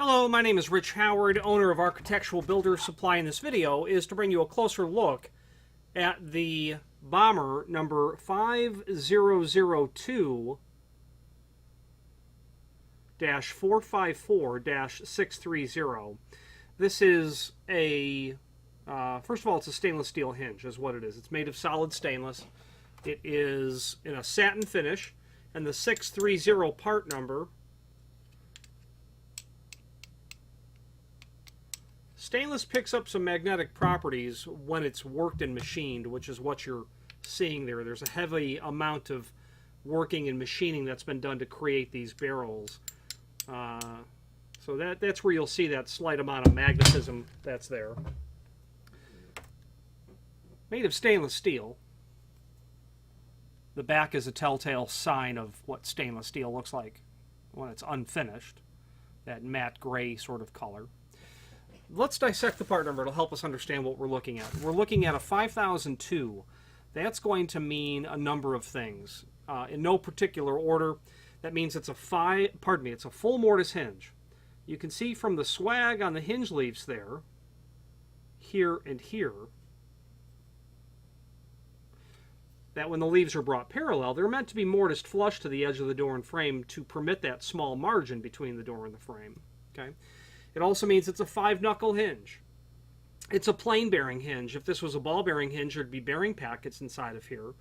Hello, my name is Rich Howard, owner of Architectural Builder Supply. In this video is to bring you a closer look at the Bommer number 5002-454-630. This is a, first of all, it's a stainless steel hinge is what it is. It's made of solid stainless. It is in a satin finish, and the 630 part number. Stainless picks up some magnetic properties when it's worked and machined, which is what you're seeing there. There's a heavy amount of working and machining that's been done to create these barrels. So that's where you'll see that slight amount of magnetism that's there. Made of stainless steel. The back is a telltale sign of what stainless steel looks like when it's unfinished. That matte gray sort of color. Let's dissect the part number. It'll help us understand what we're looking at. We're looking at a 5002. That's going to mean a number of things. In no particular order, that means it's a full mortise hinge. You can see from the swag on the hinge leaves there, here and here, that when the leaves are brought parallel, they're meant to be mortised flush to the edge of the door and frame to permit that small margin between the door and the frame. Okay. It also means it's a 5-knuckle hinge. It's a plain bearing hinge. If this was a ball bearing hinge, there'd be bearing packets inside of here.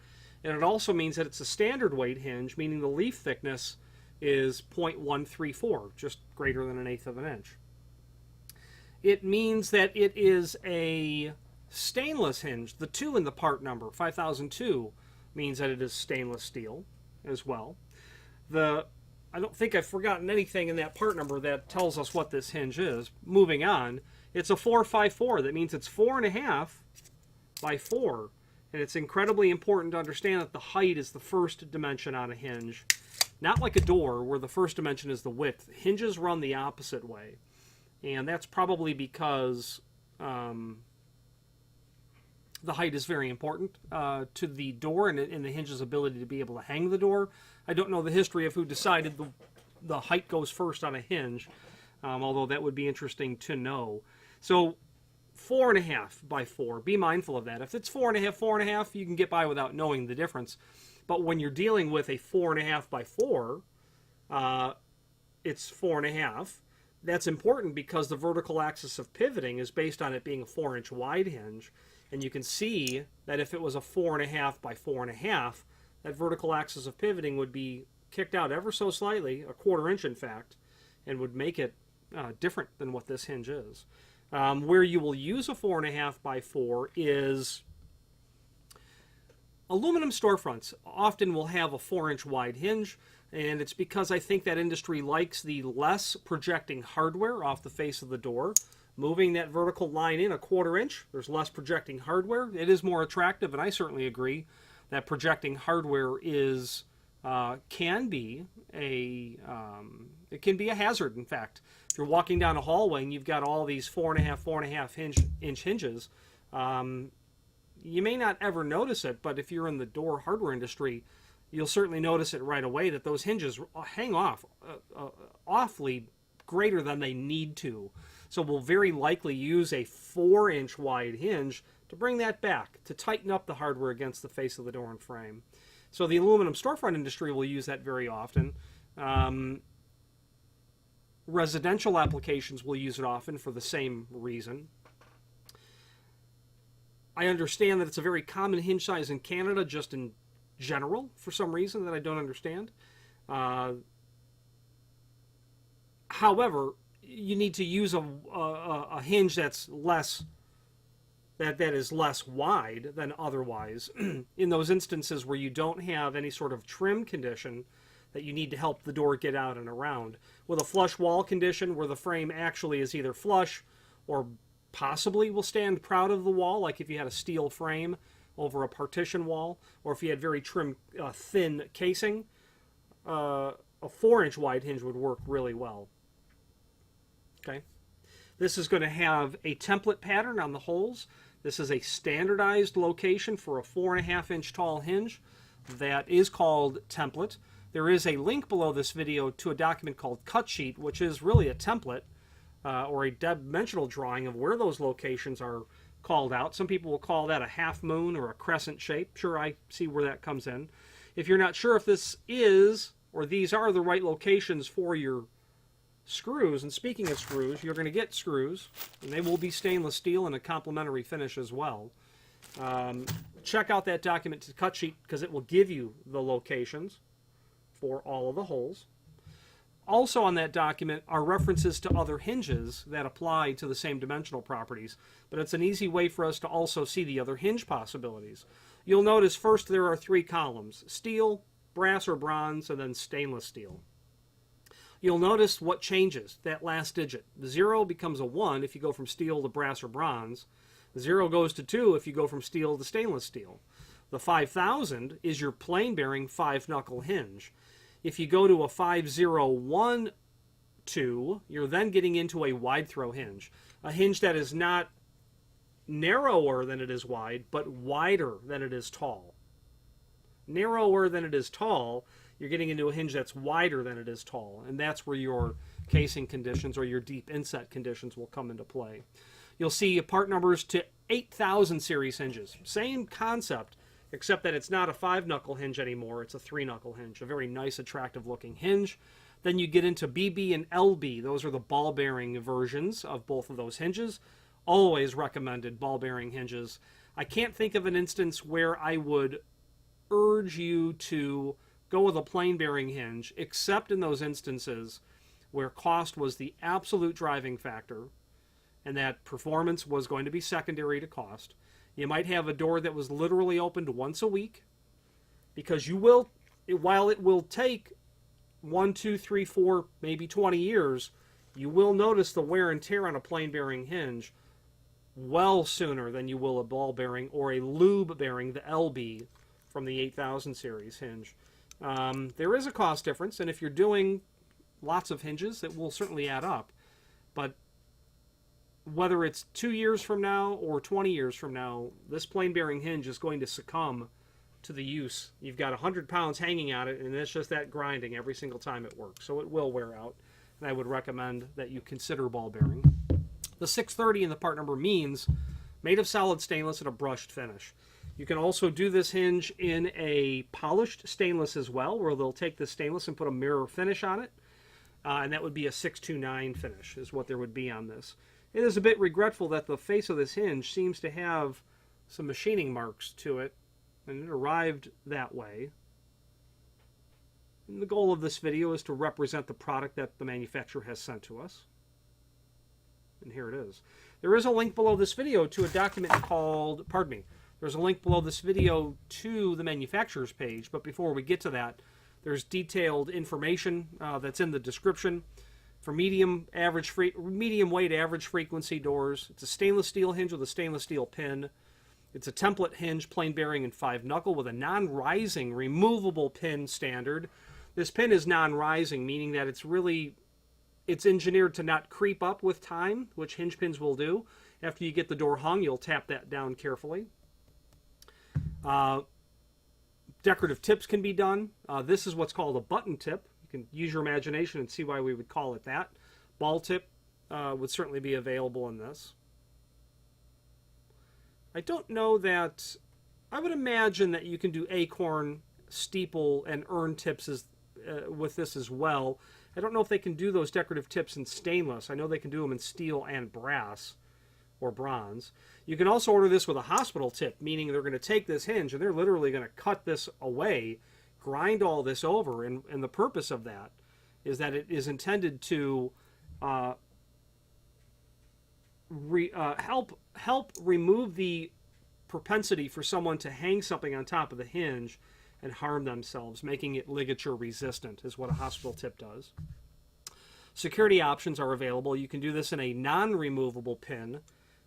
And it also means that it's a standard weight hinge, meaning the leaf thickness is 0.134, just greater than 1/8 of an inch. It means that it is a stainless hinge. The 2 in the part number, 5002, means that it is stainless steel as well. I don't think I've forgotten anything in that part number that tells us what this hinge is. Moving on, it's a 454. That means it's 4.5 by 4. And it's incredibly important to understand that the height is the first dimension on a hinge. Not like a door where the first dimension is the width. Hinges run the opposite way. And that's probably because the height is very important to the door and the hinge's ability to be able to hang the door. I don't know the history of who decided the height goes first on a hinge, although that would be interesting to know. So 4.5 by 4, be mindful of that. If it's 4.5, you can get by without knowing the difference. But when you're dealing with a 4.5 by 4, it's 4.5. That's important because the vertical axis of pivoting is based on it being a 4-inch wide hinge. And you can see that if it was a 4.5 by 4.5, that vertical axis of pivoting would be kicked out ever so slightly, a 1/4 inch in fact, and would make it different than what this hinge is. Where you will use a 4.5 by 4 is aluminum storefronts. Often will have a 4-inch wide hinge, and it's because I think that industry likes the less projecting hardware off the face of the door. Moving that vertical line in a 1/4 inch, there's less projecting hardware. It is more attractive, and I certainly agree that projecting hardware is can be a hazard. In fact, if you're walking down a hallway and you've got all these 4.5 inch hinges, you may not ever notice it, but if you're in the door hardware industry, you'll certainly notice it right away that those hinges hang off awfully greater than they need to. So we'll very likely use a 4-inch wide hinge to bring that back, to tighten up the hardware against the face of the door and frame. So the aluminum storefront industry will use that very often. Residential applications will use it often for the same reason. I understand that it's a very common hinge size in Canada, just in general, for some reason that I don't understand. However, you need to use a hinge that's that is less wide than otherwise. In those instances where you don't have any sort of trim condition that you need to help the door get out and around. With a flush wall condition where the frame actually is either flush or possibly will stand proud of the wall, like if you had a steel frame over a partition wall, or if you had very trim, thin casing, a 4-inch wide hinge would work really well. Okay. This is going to have a template pattern on the holes. This is a standardized location for a 4.5 inch tall hinge that is called template. There is a link below this video to a document called Cut Sheet, which is really a template or a dimensional drawing of where those locations are called out. Some people will call that a half moon or a crescent shape. Sure, I see where that comes in. If you're not sure if this is or these are the right locations for your screws, and speaking of screws, you're going to get screws, and they will be stainless steel and a complementary finish as well. Check out that document to cut sheet because it will give you the locations for all of the holes. Also on that document are references to other hinges that apply to the same dimensional properties, but it's an easy way for us to also see the other hinge possibilities. You'll notice first there are 3 columns: steel, brass or bronze, and then stainless steel. You'll notice what changes, that last digit. The 0 becomes a 1 if you go from steel to brass or bronze. The 0 goes to 2 if you go from steel to stainless steel. The 5000 is your plain bearing 5-knuckle hinge. If you go to a 5012, you're then getting into a wide throw hinge. A hinge that is not narrower than it is wide, but wider than it is tall. Narrower than it is tall, you're getting into a hinge that's wider than it is tall, and that's where your casing conditions or your deep inset conditions will come into play. You'll see part numbers to 8000 series hinges. Same concept, except that it's not a 5-knuckle hinge anymore, it's a 3-knuckle hinge. A very nice, attractive looking hinge. Then you get into BB and LB. Those are the ball bearing versions of both of those hinges. Always recommended ball bearing hinges. I can't think of an instance where I would urge you to go with a plain bearing hinge, except in those instances where cost was the absolute driving factor and that performance was going to be secondary to cost. You might have a door that was literally opened once a week, because you will, while it will take 1, 2, 3, 4, maybe 20 years, you will notice the wear and tear on a plain bearing hinge well sooner than you will a ball bearing or a lube bearing, the LB, from the 8000 series hinge. There is a cost difference, and if you're doing lots of hinges, it will certainly add up. But whether it's 2 years from now or 20 years from now, this plain bearing hinge is going to succumb to the use. You've got 100 pounds hanging on it, and it's just that grinding every single time it works. So it will wear out, and I would recommend that you consider ball bearing. The 630 in the part number means made of solid stainless and a brushed finish. You can also do this hinge in a polished stainless as well, where they'll take the stainless and put a mirror finish on it, and that would be a 629 finish is what there would be on this. It is a bit regretful that the face of this hinge seems to have some machining marks to it, and it arrived that way. And the goal of this video is to represent the product that the manufacturer has sent to us. And here it is. There is a link below this video to a document called, there's a link below this video to the manufacturer's page, but before we get to that, there's detailed information that's in the description. For medium weight average frequency doors. It's a stainless steel hinge with a stainless steel pin. It's a template hinge, plain bearing and 5-knuckle with a non-rising removable pin standard. This pin is non-rising, meaning that it's engineered to not creep up with time, which hinge pins will do. After you get the door hung, you'll tap that down carefully. Decorative tips can be done. This is what's called a button tip. Can use your imagination and see why we would call it that. Ball tip would certainly be available in this. I don't know that, I would imagine that you can do acorn, steeple, and urn tips with this as well. I don't know if they can do those decorative tips in stainless. I know they can do them in steel and brass or bronze. You can also order this with a hospital tip, meaning they're going to take this hinge and they're literally going to cut this away, grind all this over, and the purpose of that is that it is intended to help remove the propensity for someone to hang something on top of the hinge and harm themselves, making it ligature resistant is what a hospital tip does. Security options are available. You can do this in a non-removable pin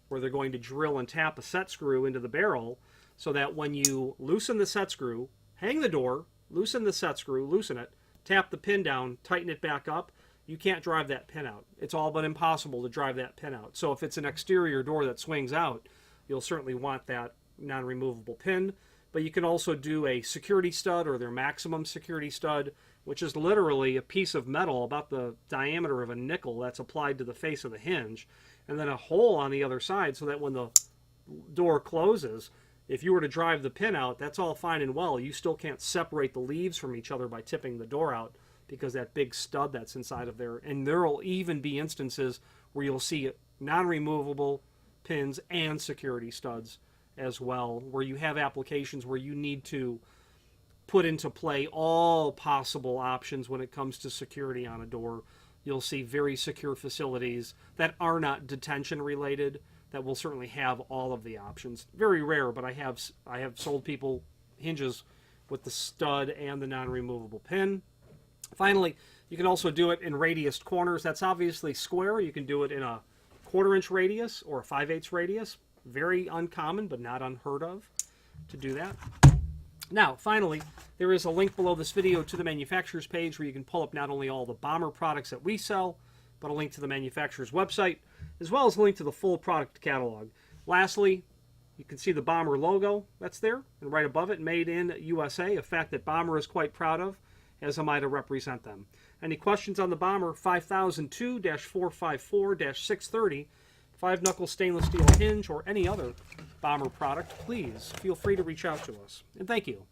where they're going to drill and tap a set screw into the barrel so that when you loosen the set screw, hang the door, loosen the set screw, loosen it, tap the pin down, tighten it back up, you can't drive that pin out. It's all but impossible to drive that pin out. So if it's an exterior door that swings out, you'll certainly want that non-removable pin. But you can also do a security stud or their maximum security stud which is literally a piece of metal about the diameter of a nickel that's applied to the face of the hinge, and then a hole on the other side so that when the door closes, if you were to drive the pin out, that's all fine and well. You still can't separate the leaves from each other by tipping the door out because that big stud that's inside of there. And there will even be instances where you'll see non-removable pins and security studs as well, where you have applications where you need to put into play all possible options when it comes to security on a door. You'll see very secure facilities that are not detention related that will certainly have all of the options. Very rare, but I have sold people hinges with the stud and the non-removable pin. Finally, you can also do it in radiused corners. That's obviously square. You can do it in a 1/4 inch radius or a 5/8 radius. Very uncommon, but not unheard of to do that. Now, finally, there is a link below this video to the manufacturer's page where you can pull up not only all the Bommer products that we sell, but a link to the manufacturer's website, as well as a link to the full product catalog. Lastly, you can see the Bommer logo that's there, and right above it, Made in USA, a fact that Bommer is quite proud of, as am I to represent them. Any questions on the Bommer 5002-454-630, 5-knuckle stainless steel hinge, or any other Bommer product, please feel free to reach out to us. And thank you.